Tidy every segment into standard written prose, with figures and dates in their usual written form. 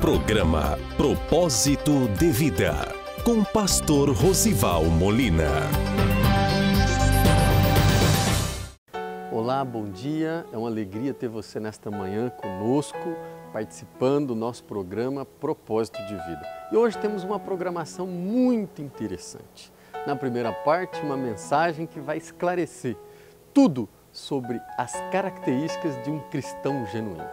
Programa Propósito de Vida, com Pastor Rosival Molina. Olá, bom dia. É uma alegria ter você nesta manhã conosco, participando do nosso programa Propósito de Vida. E hoje temos uma programação muito interessante. Na primeira parte, uma mensagem que vai esclarecer tudo sobre as características de um cristão genuíno.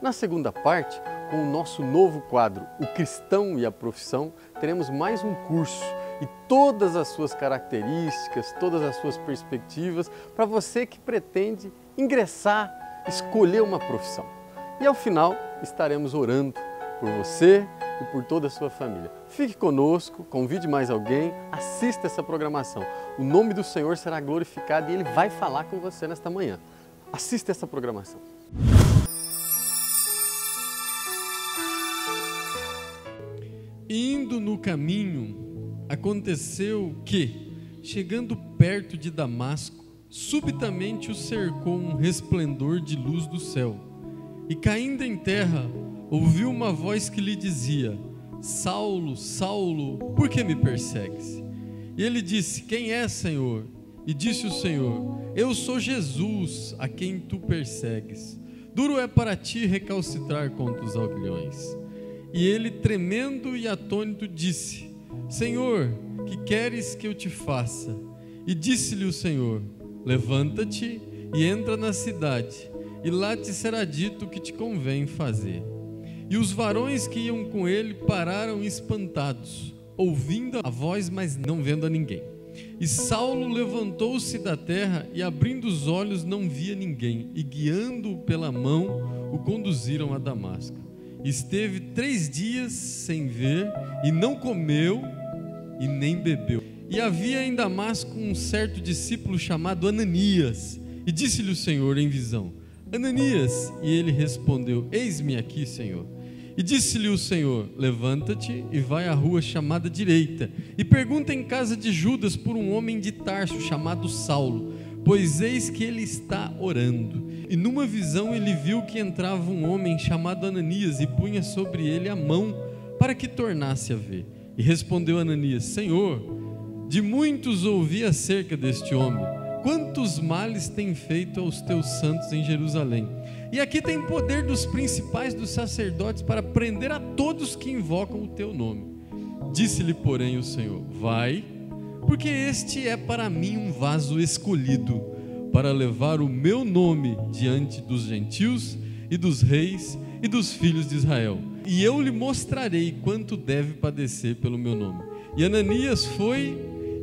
Na segunda parte, com o nosso novo quadro, O Cristão e a Profissão, teremos mais um curso e todas as suas características, todas as suas perspectivas para você que pretende ingressar, escolher uma profissão. E ao final estaremos orando por você e por toda a sua família. Fique conosco, convide mais alguém, assista essa programação. O nome do Senhor será glorificado e Ele vai falar com você nesta manhã. Assista essa programação. Indo no caminho, aconteceu que, chegando perto de Damasco, subitamente o cercou um resplendor de luz do céu. E caindo em terra, ouviu uma voz que lhe dizia: Saulo, Saulo, por que me persegues? E ele disse: Quem é, Senhor? E disse o Senhor: Eu sou Jesus, a quem tu persegues. Duro é para ti recalcitrar contra os aguilhões. E ele, tremendo e atônito, disse: Senhor, que queres que eu te faça? E disse-lhe o Senhor: Levanta-te e entra na cidade, e lá te será dito o que te convém fazer. E os varões que iam com ele pararam espantados, ouvindo a voz, mas não vendo a ninguém. E Saulo levantou-se da terra e, abrindo os olhos, não via ninguém, e guiando-o pela mão, o conduziram a Damasco. Esteve 3 dias sem ver, e não comeu e nem bebeu. E havia em Damasco um certo discípulo chamado Ananias, e disse-lhe o Senhor em visão: Ananias, e ele respondeu: Eis-me aqui, Senhor. E disse-lhe o Senhor: Levanta-te e vai à rua chamada Direita, e pergunta em casa de Judas por um homem de Tarso chamado Saulo, pois eis que ele está orando. E numa visão ele viu que entrava um homem chamado Ananias e punha sobre ele a mão para que tornasse a ver. E respondeu Ananias: Senhor, de muitos ouvi acerca deste homem, quantos males tem feito aos teus santos em Jerusalém. E aqui tem poder dos principais dos sacerdotes para prender a todos que invocam o teu nome. Disse-lhe, porém, o Senhor: Vai, porque este é para mim um vaso escolhido, para levar o meu nome diante dos gentios e dos reis e dos filhos de Israel. E eu lhe mostrarei quanto deve padecer pelo meu nome. E Ananias foi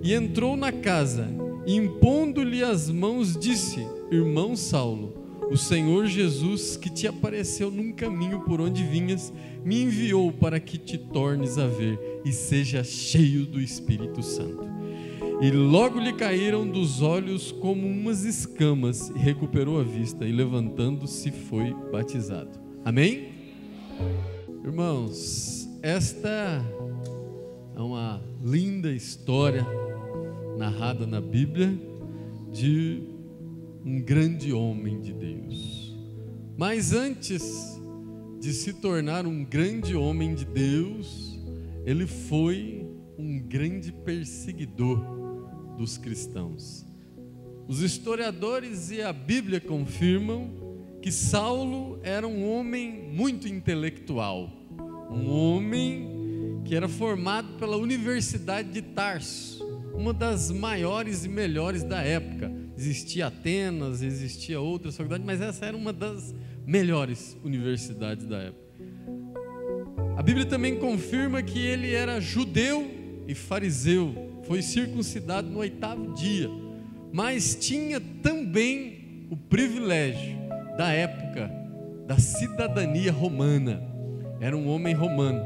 e entrou na casa, e impondo-lhe as mãos, disse: Irmão Saulo, o Senhor Jesus, que te apareceu num caminho por onde vinhas, me enviou para que te tornes a ver e seja cheio do Espírito Santo. E logo lhe caíram dos olhos como umas escamas, e recuperou a vista, e levantando-se foi batizado. Amém? Irmãos, esta é uma linda história narrada na Bíblia de um grande homem de Deus. Mas antes de se tornar um grande homem de Deus, ele foi um grande perseguidor dos cristãos. Os historiadores e a Bíblia confirmam que Saulo era um homem muito intelectual, um homem que era formado pela Universidade de Tarso, uma das maiores e melhores da época. Existia Atenas, existia outras faculdades, mas essa era uma das melhores universidades da época. A Bíblia também confirma que ele era judeu e fariseu, foi circuncidado no 8º dia, mas tinha também o privilégio da época da cidadania romana. Era um homem romano.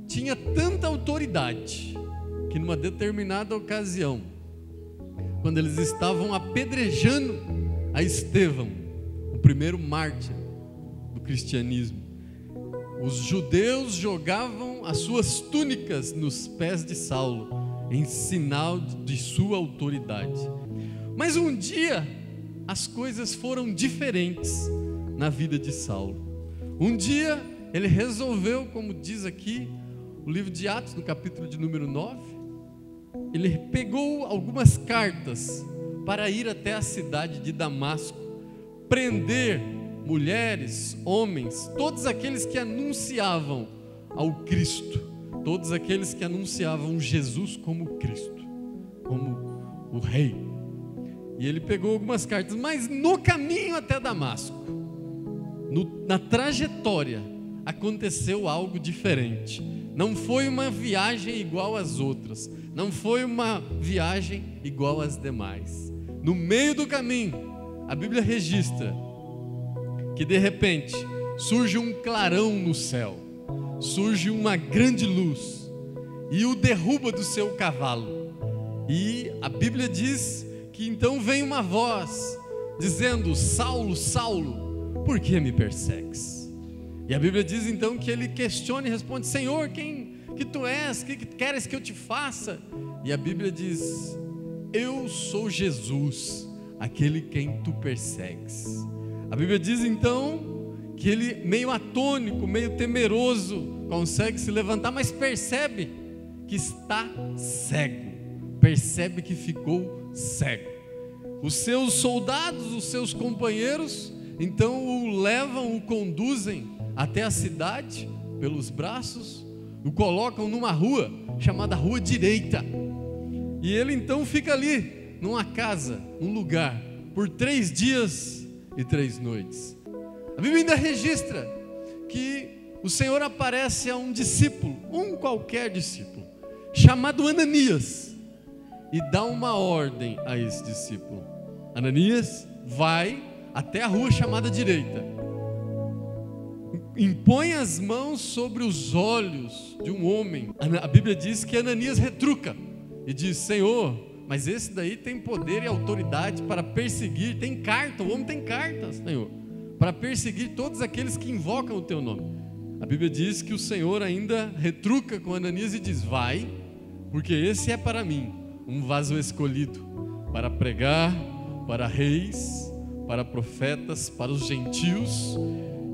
Tinha tanta autoridade que numa determinada ocasião, quando eles estavam apedrejando a Estevão, o primeiro mártir do cristianismo, os judeus jogavam as suas túnicas nos pés de Saulo, em sinal de sua autoridade. Mas um dia as coisas foram diferentes na vida de Saulo. Um dia ele resolveu, como diz aqui o livro de Atos, no capítulo de número 9, ele pegou algumas cartas para ir até a cidade de Damasco, prender mulheres, homens, todos aqueles que anunciavam ao Cristo, todos aqueles que anunciavam Jesus como Cristo, como o Rei. E ele pegou algumas cartas, mas no caminho até Damasco, na trajetória, aconteceu algo diferente. Não foi uma viagem igual às outras, não foi uma viagem igual às demais. No meio do caminho, a Bíblia registra que de repente surge um clarão no céu, surge uma grande luz e o derruba do seu cavalo. E a Bíblia diz que então vem uma voz dizendo: Saulo, Saulo, por que me persegues? E a Bíblia diz então que ele questiona e responde: Senhor, quem que tu és? O que queres que eu te faça? E a Bíblia diz: eu sou Jesus, aquele quem tu persegues. A Bíblia diz então que ele, meio atônico, meio temeroso, consegue se levantar, mas percebe que está cego, percebe que ficou cego. Os seus soldados, os seus companheiros, então o levam, o conduzem até a cidade pelos braços, o colocam numa rua chamada Rua Direita, e ele então fica ali numa casa, num lugar, por 3 dias e 3 noites. A Bíblia ainda registra que o Senhor aparece a um discípulo, um qualquer discípulo, chamado Ananias, e dá uma ordem a esse discípulo: Ananias, vai até a rua chamada Direita, impõe as mãos sobre os olhos de um homem. A Bíblia diz que Ananias retruca e diz: Senhor, mas esse daí tem poder e autoridade para perseguir, tem carta, o homem tem carta, Senhor, para perseguir todos aqueles que invocam o teu nome. A Bíblia diz que o Senhor ainda retruca com Ananias e diz: vai, porque esse é para mim um vaso escolhido para pregar para reis, para profetas, para os gentios,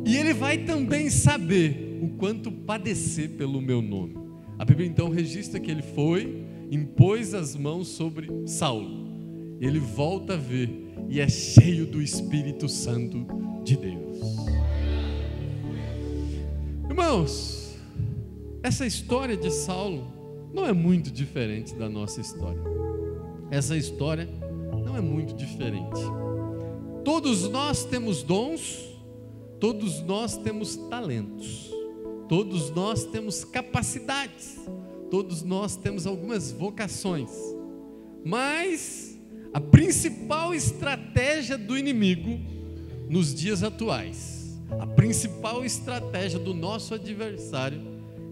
e ele vai também saber o quanto padecer pelo meu nome. A Bíblia então registra que ele foi, impôs as mãos sobre Saulo, ele volta a ver e é cheio do Espírito Santo de Deus. Irmãos, essa história de Saulo não é muito diferente da nossa história. Essa história não é muito diferente. Todos nós temos dons, todos nós temos talentos, todos nós temos capacidades, todos nós temos algumas vocações, mas a principal estratégia do inimigo nos dias atuais, a principal estratégia do nosso adversário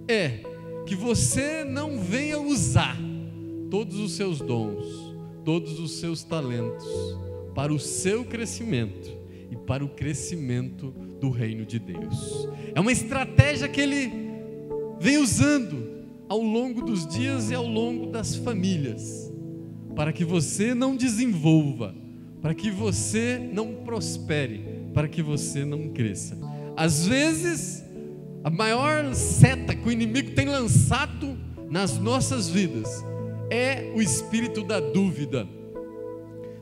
é que você não venha usar todos os seus dons, todos os seus talentos para o seu crescimento e para o crescimento do reino de Deus. É uma estratégia que ele vem usando ao longo dos dias e ao longo das famílias, para que você não desenvolva, para que você não prospere, para que você não cresça. Às vezes, a maior seta que o inimigo tem lançado nas nossas vidas é o espírito da dúvida.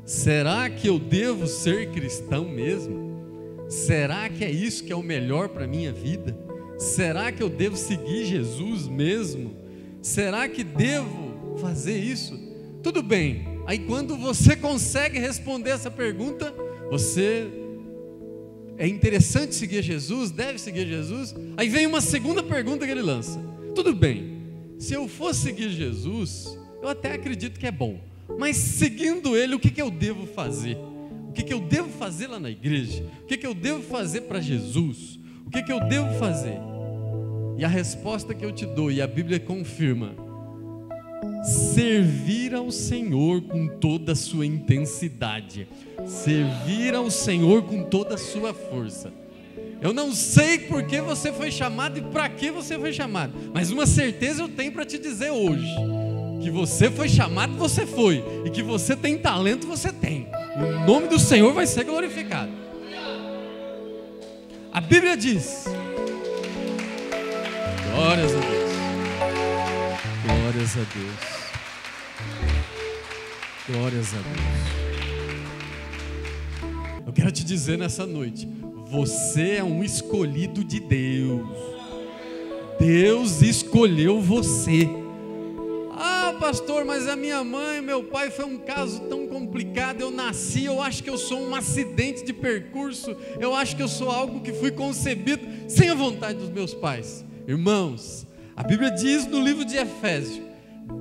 Será que eu devo ser cristão mesmo? Será que é isso que é o melhor para a minha vida? Será que eu devo seguir Jesus mesmo? Será que devo fazer isso? Tudo bem, aí quando você consegue responder essa pergunta, é interessante seguir Jesus, deve seguir Jesus. Aí vem uma segunda pergunta que ele lança: tudo bem, se eu for seguir Jesus, eu até acredito que é bom, mas seguindo ele, o que eu devo fazer? O que eu devo fazer lá na igreja? O que eu devo fazer para Jesus? O que eu devo fazer? E a resposta que eu te dou, e a Bíblia confirma: servir ao Senhor com toda a sua intensidade, servir ao Senhor com toda a sua força. Eu não sei por que você foi chamado e para que você foi chamado, mas uma certeza eu tenho para te dizer hoje: que você foi chamado, você foi, e que você tem talento, você tem. O nome do Senhor vai ser glorificado. A Bíblia diz Glórias a Deus. Glórias a Deus. Glórias a Deus. Eu quero te dizer nessa noite, você é um escolhido de Deus. Deus escolheu você. Ah, pastor, mas a minha mãe e meu pai foi um caso tão complicado. Eu nasci, eu acho que eu sou um acidente de percurso. Eu acho que eu sou algo que fui concebido sem a vontade dos meus pais. Irmãos, a Bíblia diz no livro de Efésios: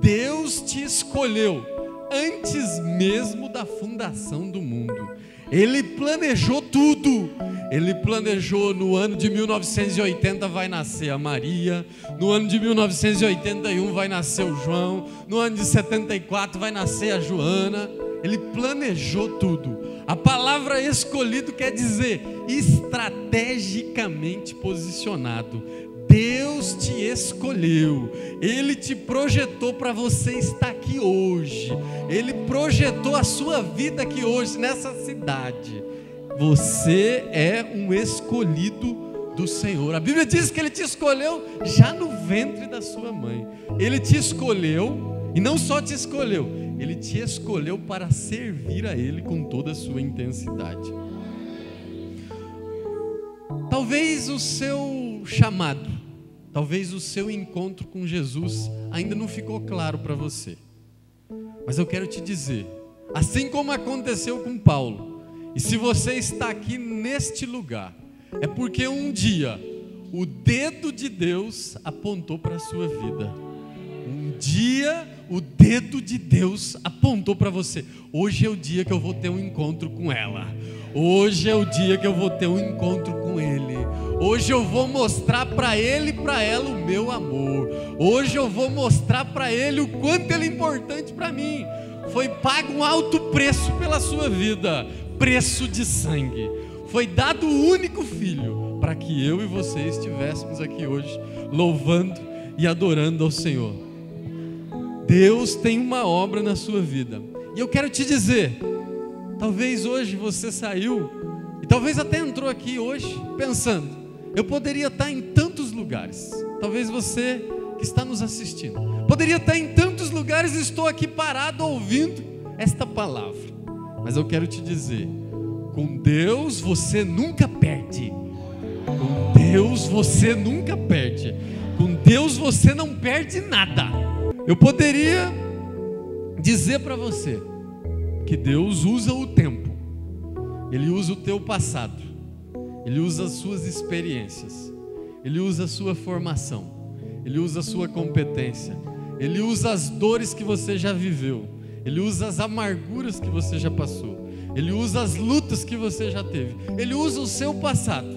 Deus te escolheu antes mesmo da fundação do mundo. Ele planejou tudo. Ele planejou no ano de 1980 vai nascer a Maria, no ano de 1981 vai nascer o João, no ano de 74 vai nascer a Joana. Ele planejou tudo. A palavra escolhido quer dizer estrategicamente posicionado. Deus te escolheu, Ele te projetou para você estar aqui hoje, Ele projetou a sua vida aqui hoje, nessa cidade. Você é um escolhido do Senhor. A Bíblia diz que Ele te escolheu já no ventre da sua mãe. Ele te escolheu, e não só te escolheu, Ele te escolheu para servir a Ele com toda a sua intensidade. Talvez o seu chamado, talvez o seu encontro com Jesus ainda não ficou claro para você. Mas eu quero te dizer, assim como aconteceu com Paulo, e se você está aqui neste lugar, é porque um dia o dedo de Deus apontou para a sua vida. Um dia o dedo de Deus apontou para você. Hoje é o dia que eu vou ter um encontro com ela. Hoje é o dia que eu vou ter um encontro com Ele. Hoje eu vou mostrar para ele e para ela o meu amor. Hoje eu vou mostrar para ele o quanto ele é importante para mim. Foi pago um alto preço pela sua vida, preço de sangue. Foi dado o único filho para que eu e você estivéssemos aqui hoje louvando e adorando ao Senhor. Deus tem uma obra na sua vida. E eu quero te dizer, talvez hoje você saiu e talvez até entrou aqui hoje pensando, eu poderia estar em tantos lugares. Talvez você que está nos assistindo poderia estar em tantos lugares e estou aqui parado ouvindo esta palavra. Mas eu quero te dizer, com Deus você nunca perde. Com Deus você nunca perde. Com Deus você não perde nada. Eu poderia dizer para você que Deus usa o tempo. Ele usa o teu passado. Ele usa as suas experiências. Ele usa a sua formação. Ele usa a sua competência. Ele usa as dores que você já viveu. Ele usa as amarguras que você já passou. Ele usa as lutas que você já teve. Ele usa o seu passado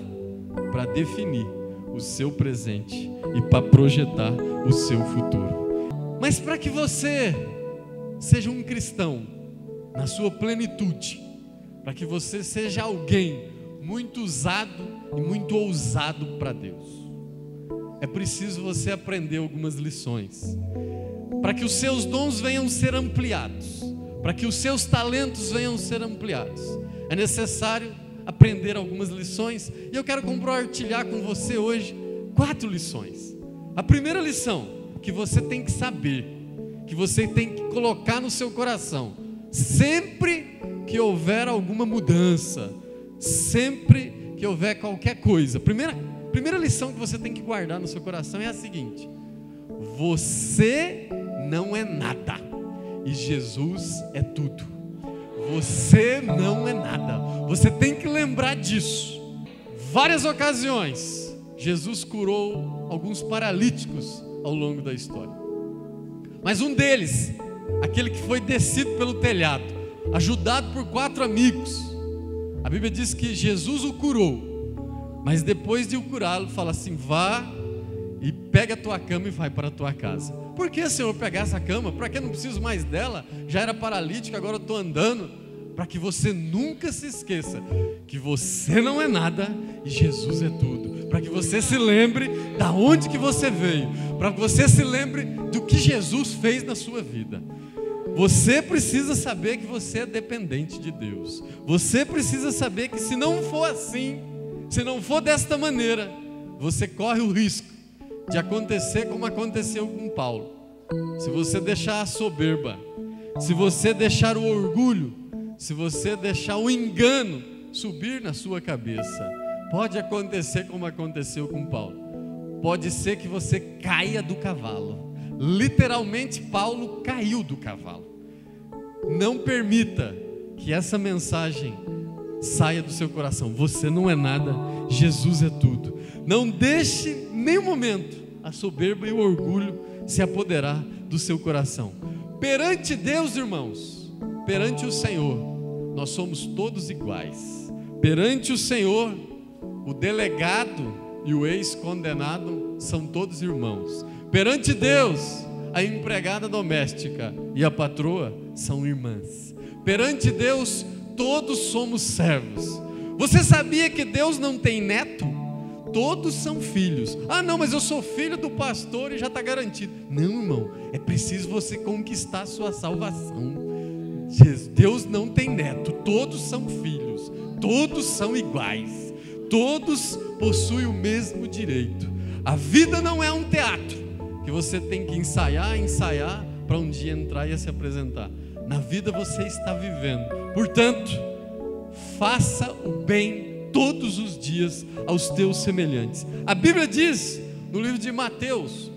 para definir o seu presente e para projetar o seu futuro. Mas para que você seja um cristão na sua plenitude, para que você seja alguém muito usado e muito ousado para Deus, é preciso você aprender algumas lições, para que os seus dons venham ser ampliados, para que os seus talentos venham ser ampliados. É necessário aprender algumas lições, e eu quero compartilhar com você hoje 4 lições. A primeira lição que você tem que saber, que você tem que colocar no seu coração, sempre que houver alguma mudança, sempre que houver qualquer coisa, primeira lição que você tem que guardar no seu coração é a seguinte: você não é nada e Jesus é tudo. Você não é nada. Você tem que lembrar disso. Várias ocasiões Jesus curou alguns paralíticos ao longo da história, mas um deles, aquele que foi descido pelo telhado, ajudado por 4 amigos, a Bíblia diz que Jesus o curou, mas depois de o curá-lo, fala assim: vá e pega a tua cama e vai para a tua casa. Por que, Senhor, pegar essa cama? Para que eu não preciso mais dela? Já era paralítico, agora eu estou andando. Para que você nunca se esqueça que você não é nada e Jesus é tudo. Para que você se lembre da onde que você veio. Para que você se lembre do que Jesus fez na sua vida. Você precisa saber que você é dependente de Deus. Você precisa saber que se não for assim, se não for desta maneira, você corre o risco de acontecer como aconteceu com Paulo. Se você deixar a soberba, se você deixar o orgulho, se você deixar o engano subir na sua cabeça, pode acontecer como aconteceu com Paulo. Pode ser que você caia do cavalo. Literalmente, Paulo caiu do cavalo. Não permita que essa mensagem saia do seu coração. Você não é nada, Jesus é tudo. Não deixe nem um momento a soberba e o orgulho se apoderar do seu coração. Perante Deus, irmãos, perante o Senhor, nós somos todos iguais. Perante o Senhor, o delegado e o ex-condenado são todos irmãos. Perante Deus, a empregada doméstica e a patroa são irmãs. Perante Deus, todos somos servos. Você sabia que Deus não tem neto? Todos são filhos. Ah, não, mas eu sou filho do pastor e já está garantido. Não, irmão, é preciso você conquistar a sua salvação. Deus não tem neto, todos são filhos, todos são iguais, todos possuem o mesmo direito. A vida não é um teatro que você tem que ensaiar para um dia entrar e se apresentar. Na vida você está vivendo. Portanto, faça o bem todos os dias aos teus semelhantes. A Bíblia diz no livro de Mateus,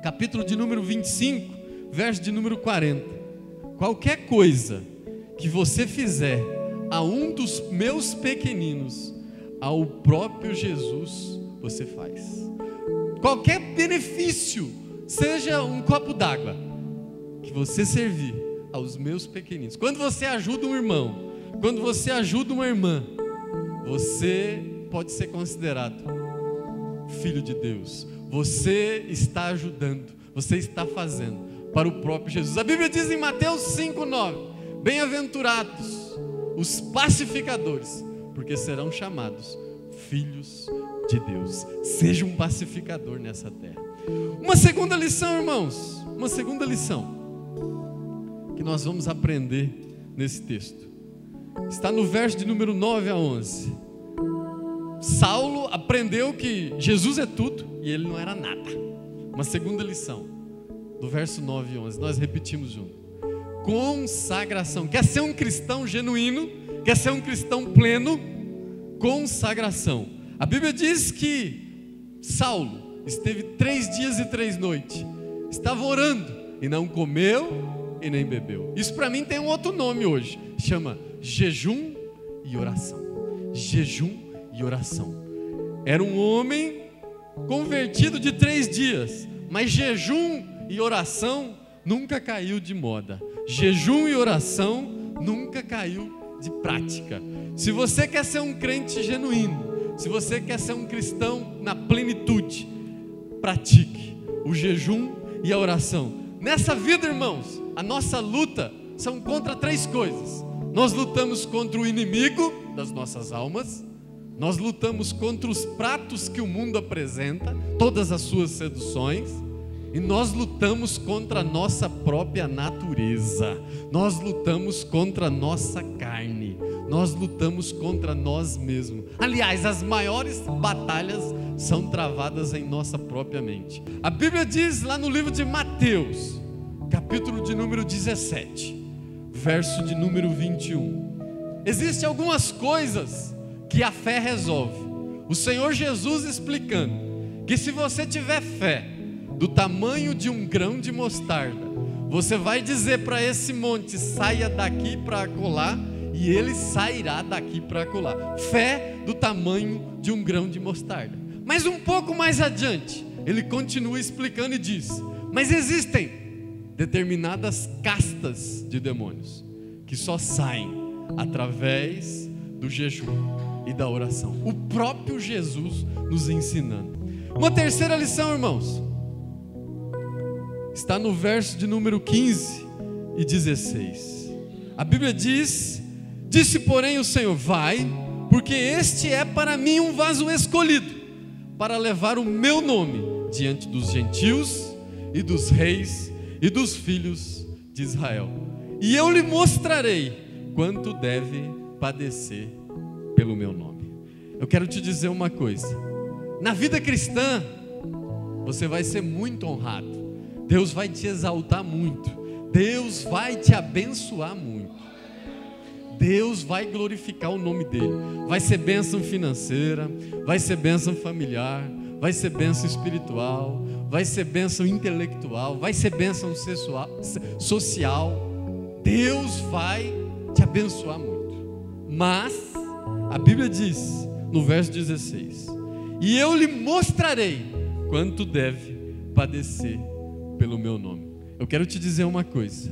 capítulo de número 25, verso de número 40: qualquer coisa que você fizer a um dos meus pequeninos, ao próprio Jesus você faz. Qualquer benefício, seja um copo d'água, que você servir aos meus pequeninos. Quando você ajuda um irmão, quando você ajuda uma irmã, você pode ser considerado filho de Deus. Você está ajudando, você está fazendo para o próprio Jesus. A Bíblia diz em Mateus 5:9: bem-aventurados os pacificadores, porque serão chamados filhos de Deus. Seja um pacificador nessa terra. Uma segunda lição, irmãos, uma segunda lição que nós vamos aprender nesse texto está no verso de número 9 a 11. Saulo aprendeu que Jesus é tudo e ele não era nada. Uma segunda lição, do verso 9 e 11, nós repetimos junto: consagração. Quer ser um cristão genuíno? Quer ser um cristão pleno? Consagração. A Bíblia diz que Saulo esteve 3 dias e 3 noites, estava orando e não comeu e nem bebeu. Isso para mim tem um outro nome hoje, chama jejum e oração. Jejum e oração. Era um homem convertido de 3 dias, mas jejum e oração nunca caiu de moda. Jejum e oração nunca caiu de prática. Se você quer ser um crente genuíno, se você quer ser um cristão na plenitude, pratique o jejum e a oração. Nessa vida, irmãos, a nossa luta são contra 3 coisas. Nós lutamos contra o inimigo das nossas almas, nós lutamos contra os pratos que o mundo apresenta, todas as suas seduções, e nós lutamos contra a nossa própria natureza. Nós lutamos contra a nossa carne, nós lutamos contra nós mesmos. Aliás, as maiores batalhas são travadas em nossa própria mente. A Bíblia diz lá no livro de Mateus, capítulo de número 17, verso de número 21. Existem algumas coisas que a fé resolve. O Senhor Jesus explicando que se você tiver fé do tamanho de um grão de mostarda, você vai dizer para esse monte: saia daqui para acolá, e ele sairá daqui para acolá. Fé do tamanho de um grão de mostarda. Mas um pouco mais adiante, ele continua explicando e diz: mas existem determinadas castas de demônios que só saem através do jejum e da oração. O próprio Jesus nos ensinando. Uma terceira lição, irmãos, está no verso de número 15 e 16. A Bíblia diz: disse porém o Senhor: vai, porque este é para mim um vaso escolhido, para levar o meu nome diante dos gentios e dos reis e dos filhos de Israel. E eu lhe mostrarei quanto deve padecer pelo meu nome. Eu quero te dizer uma coisa: na vida cristã, você vai ser muito honrado. Deus vai te exaltar muito. Deus vai te abençoar muito. Deus vai glorificar o nome dele. Vai ser bênção financeira, vai ser bênção familiar, vai ser bênção espiritual, vai ser bênção intelectual, vai ser bênção social. Deus vai te abençoar muito. Mas a Bíblia diz no verso 16: e eu lhe mostrarei quanto deve padecer pelo meu nome. Eu quero te dizer uma coisa: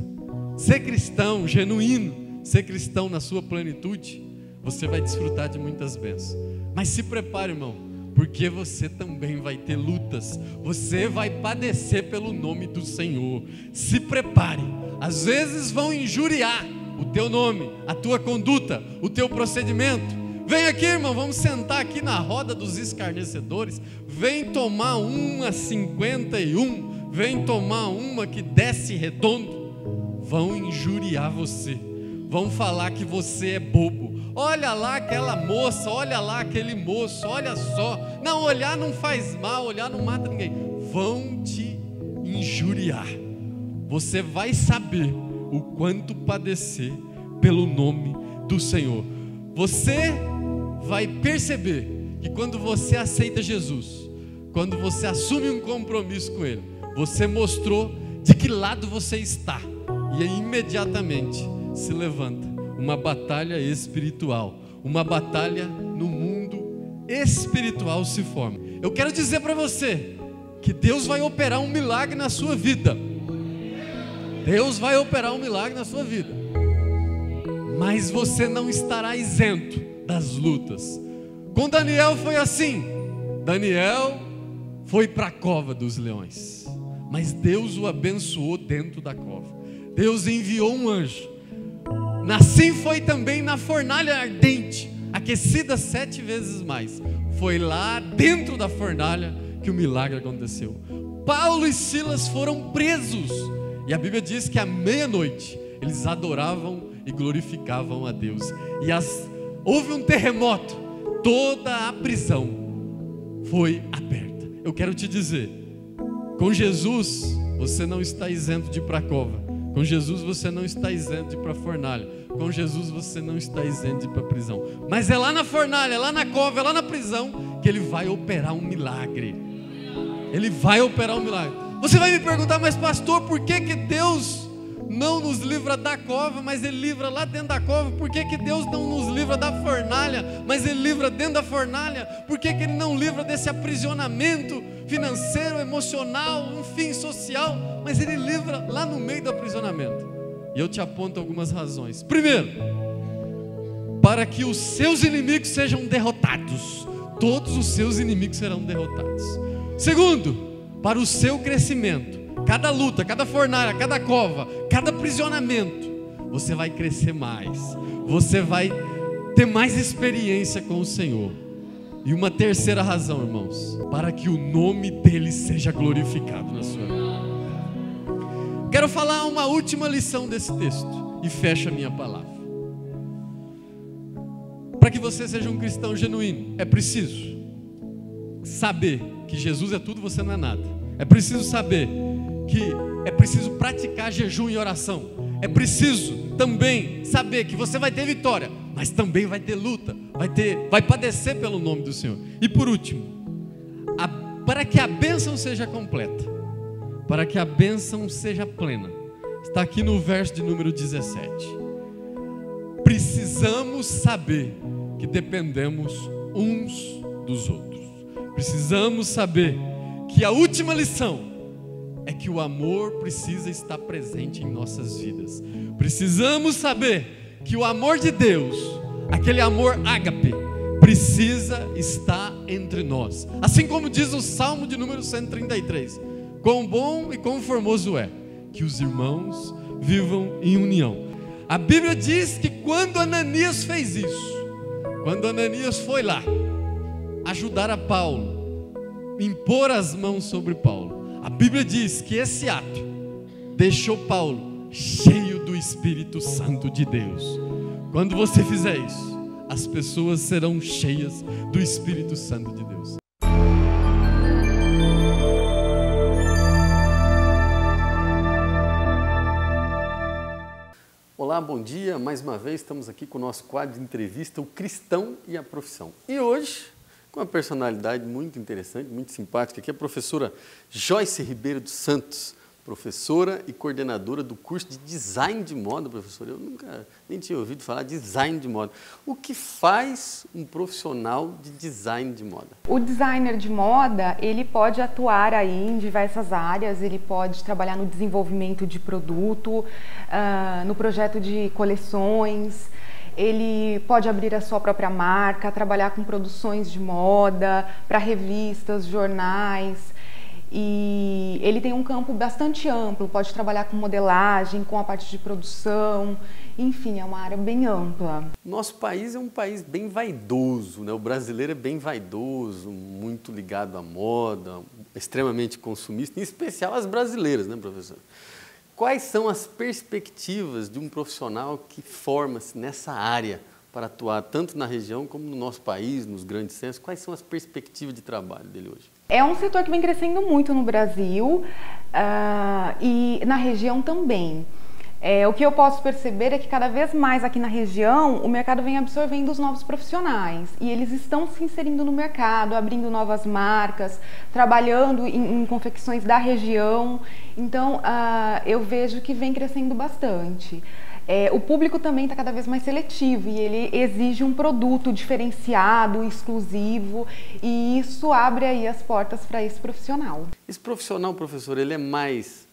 ser cristão genuíno, ser cristão na sua plenitude, você vai desfrutar de muitas bênçãos. Mas se prepare, irmão, porque você também vai ter lutas. Você vai padecer pelo nome do Senhor. Se prepare. Às vezes vão injuriar o teu nome, a tua conduta, o teu procedimento. Vem aqui, irmão, vamos sentar aqui na roda dos escarnecedores. Vem tomar uma 51, vem tomar uma que desce redondo. Vão injuriar você, vão falar que você é bobo. Olha lá aquela moça, olha lá aquele moço, olha só. Não, olhar não faz mal, olhar não mata ninguém. Vão te injuriar. Você vai saber o quanto padecer pelo nome do Senhor. Você vai perceber que quando você aceita Jesus, quando você assume um compromisso com Ele, você mostrou de que lado você está. E aí imediatamente se levanta uma batalha espiritual, uma batalha no mundo espiritual se forma. Eu quero dizer para você que Deus vai operar um milagre na sua vida. Deus vai operar um milagre na sua vida. Mas você não estará isento das lutas. Com Daniel foi assim. Daniel foi para a cova dos leões, mas Deus o abençoou dentro da cova. Deus enviou um anjo. Assim foi também na fornalha ardente, aquecida 7 vezes mais. Foi lá dentro da fornalha que o milagre aconteceu. Paulo e Silas foram presos, e a Bíblia diz que à meia-noite eles adoravam e glorificavam a Deus. E houve um terremoto, toda a prisão foi aberta. Eu quero te dizer, com Jesus você não está isento de ir para a cova. Com Jesus você não está isento de ir para a fornalha. Com Jesus você não está isento de ir para a prisão. Mas é lá na fornalha, é lá na cova, é lá na prisão que Ele vai operar um milagre. Ele vai operar um milagre. Você vai me perguntar, mas pastor, por que Deus não nos livra da cova, mas Ele livra lá dentro da cova? Por que Deus não nos livra da fornalha, mas Ele livra dentro da fornalha? Por que Ele não livra desse aprisionamento financeiro, emocional, enfim, social, mas Ele livra lá no meio do aprisionamento? E eu te aponto algumas razões. Primeiro, para que os seus inimigos sejam derrotados. Todos os seus inimigos serão derrotados. Segundo, para o seu crescimento. Cada luta, cada fornalha, cada cova, cada aprisionamento, você vai crescer mais. Você vai ter mais experiência com o Senhor. E uma terceira razão, irmãos, para que o nome dele seja glorificado na sua vida. Quero falar uma última lição desse texto e fecho a minha palavra. Para que você seja um cristão genuíno, é preciso saber que Jesus é tudo, você não é nada. É preciso saber que é preciso praticar jejum e oração. É preciso também saber que você vai ter vitória, mas também vai ter luta, vai padecer pelo nome do Senhor. E por último, para que a bênção seja completa, para que a bênção seja plena, está aqui no verso de número 17. Precisamos saber que dependemos uns dos outros. Precisamos saber que a última lição é que o amor precisa estar presente em nossas vidas. Precisamos saber que o amor de Deus, aquele amor ágape, precisa estar entre nós. Assim como diz o Salmo de número 133, quão bom e quão formoso é que os irmãos vivam em união. A Bíblia diz que quando Ananias fez isso, quando Ananias foi lá ajudar a Paulo, impor as mãos sobre Paulo, a Bíblia diz que esse ato deixou Paulo cheio do Espírito Santo de Deus. Quando você fizer isso, as pessoas serão cheias do Espírito Santo de Deus. Olá, bom dia. Mais uma vez estamos aqui com o nosso quadro de entrevista, o Cristão e a Profissão. E hoje, com uma personalidade muito interessante, muito simpática, que é a professora Joyce Ribeiro dos Santos, professora e coordenadora do curso de Design de Moda, professora. Eu nunca nem tinha ouvido falar de Design de Moda. O que faz um profissional de Design de Moda? O designer de moda, ele pode atuar aí em diversas áreas, ele pode trabalhar no desenvolvimento de produto, no projeto de coleções, ele pode abrir a sua própria marca, trabalhar com produções de moda, para revistas, jornais. E ele tem um campo bastante amplo, pode trabalhar com modelagem, com a parte de produção, enfim, é uma área bem ampla. Nosso país é um país bem vaidoso, né? O brasileiro é bem vaidoso, muito ligado à moda, extremamente consumista, em especial as brasileiras, né, professor? Quais são as perspectivas de um profissional que forma-se nessa área para atuar tanto na região como no nosso país, nos grandes centros? Quais são as perspectivas de trabalho dele hoje? É um setor que vem crescendo muito no Brasil e na região também. O que eu posso perceber é que cada vez mais aqui na região o mercado vem absorvendo os novos profissionais e eles estão se inserindo no mercado, abrindo novas marcas, trabalhando em confecções da região. Então eu vejo que vem crescendo bastante. O público também está cada vez mais seletivo e ele exige um produto diferenciado, exclusivo, e isso abre aí as portas para esse profissional. Esse profissional, professor, ele é mais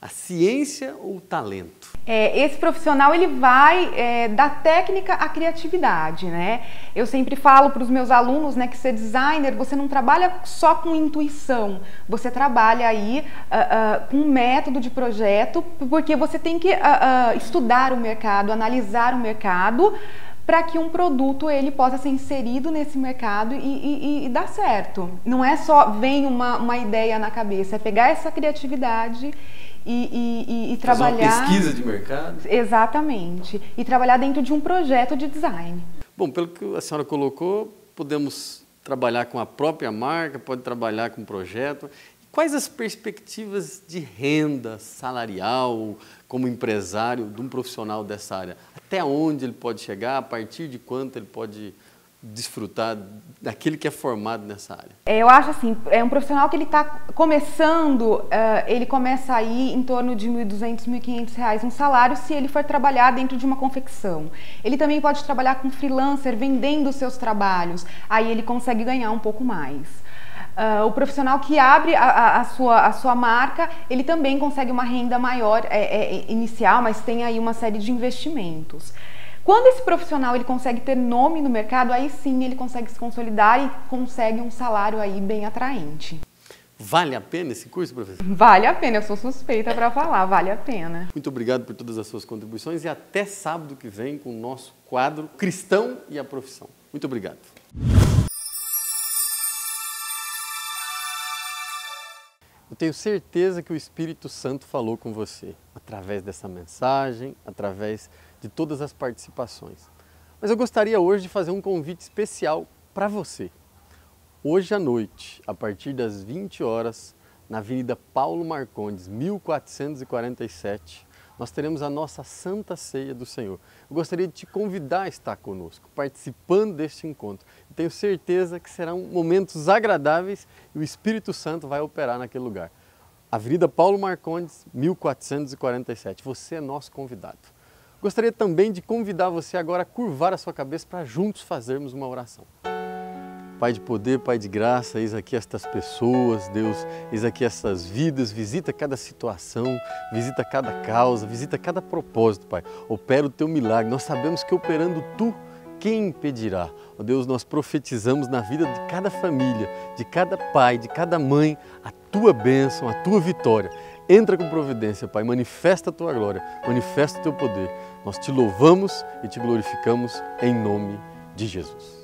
a ciência ou o talento? Esse profissional ele vai da técnica à criatividade, né? Eu sempre falo para os meus alunos, né, que ser designer, você não trabalha só com intuição, você trabalha aí com um método de projeto, porque você tem que estudar o mercado, analisar o mercado, para que um produto ele possa ser inserido nesse mercado e dar certo. Não é só vem uma ideia na cabeça, é pegar essa criatividade e trabalhar... Fazer uma pesquisa de mercado? Exatamente. E trabalhar dentro de um projeto de design. Bom, pelo que a senhora colocou, podemos trabalhar com a própria marca, pode trabalhar com projeto. Quais as perspectivas de renda salarial como empresário de um profissional dessa área? Até onde ele pode chegar, a partir de quanto ele pode desfrutar daquele que é formado nessa área? Eu acho assim, é um profissional que ele está começando, ele começa aí em torno de R$ 1.200, R$ 1.500 um salário se ele for trabalhar dentro de uma confecção. Ele também pode trabalhar com freelancer, vendendo os seus trabalhos, aí ele consegue ganhar um pouco mais. O profissional que abre a sua marca, ele também consegue uma renda maior inicial, mas tem aí uma série de investimentos. Quando esse profissional ele consegue ter nome no mercado, aí sim ele consegue se consolidar e consegue um salário aí bem atraente. Vale a pena esse curso, professor? Vale a pena, eu sou suspeita para falar, vale a pena. Muito obrigado por todas as suas contribuições e até sábado que vem com o nosso quadro Cristão e a Profissão. Muito obrigado. Eu tenho certeza que o Espírito Santo falou com você, através dessa mensagem, através de todas as participações. Mas eu gostaria hoje de fazer um convite especial para você. Hoje à noite, a partir das 20 horas, na Avenida Paulo Marcondes, 1447, nós teremos a nossa Santa Ceia do Senhor. Eu gostaria de te convidar a estar conosco, participando deste encontro. Eu tenho certeza que serão momentos agradáveis e o Espírito Santo vai operar naquele lugar. Avenida Paulo Marcondes, 1447. Você é nosso convidado. Gostaria também de convidar você agora a curvar a sua cabeça para juntos fazermos uma oração. Pai de poder, Pai de graça, eis aqui estas pessoas, Deus, eis aqui essas vidas, visita cada situação, visita cada causa, visita cada propósito, Pai. Opera o Teu milagre, nós sabemos que operando Tu, quem impedirá? Ó Deus, nós profetizamos na vida de cada família, de cada pai, de cada mãe, a Tua bênção, a Tua vitória. Entra com providência, Pai, manifesta a Tua glória, manifesta o Teu poder. Nós Te louvamos e Te glorificamos em nome de Jesus.